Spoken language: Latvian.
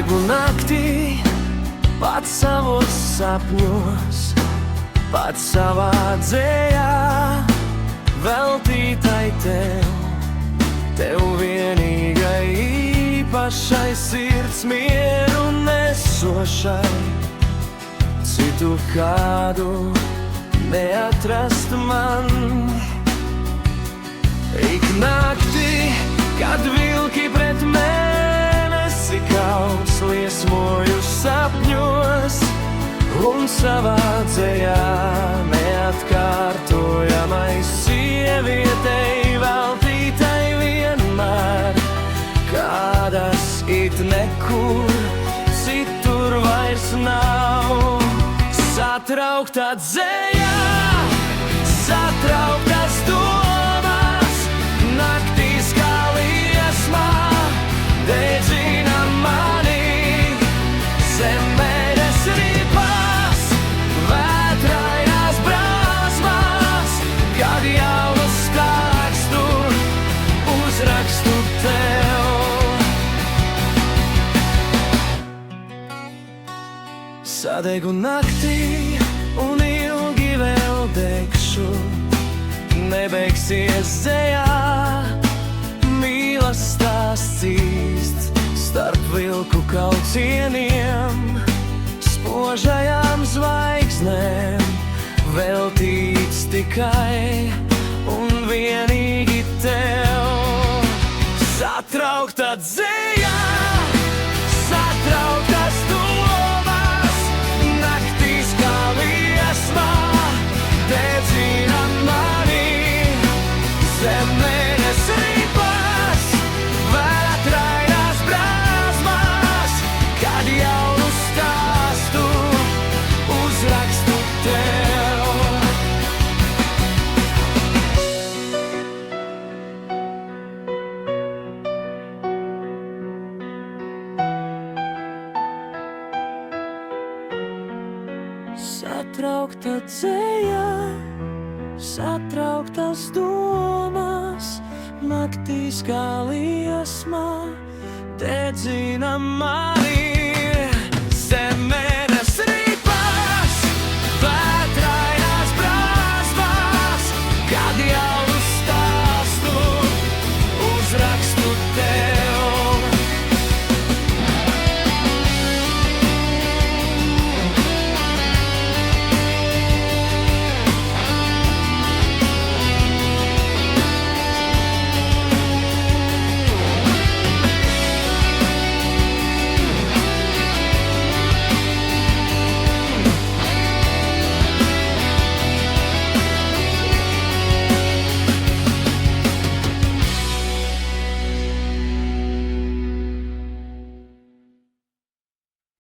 Sadegu naktī, pats savos sapņos, pats savā dzējā, veltītai tev vienīgai īpašai, sirds mieru nesošai. Citu kādu neatrast man. Ik naktī, kad vilki pret mēnesi kauns, liesmoju sapņos un savā dzējā neatkārtojamai sievietei, veltītai vienmēr, kādas it nekur citur vairs nav. Satraukta dzējā, satrauktas domas, naktīs kā liesmā dedzina mani. Zemedes ripās, vētrainās brāzmās, kad jaunu stākstu uzrakstu tev. Sadegu naktī un ilgi vēl degšu, nebeigsies dzējā, mīlas stāsts īsts starp vilku kaucieniem, spožajām zvaigznēm, veltīts tikai un vienīgi tev. Satraukta dzējā, satrauktas domas, naktīs kā liesmā dedzina mani. Zemedes ripās, vētrainās brāzmās, kad jaunu stāstu uzrakstu tev. Satraukta dzējā, satrauktas domas, naktīs kā liesmā dedzina mani.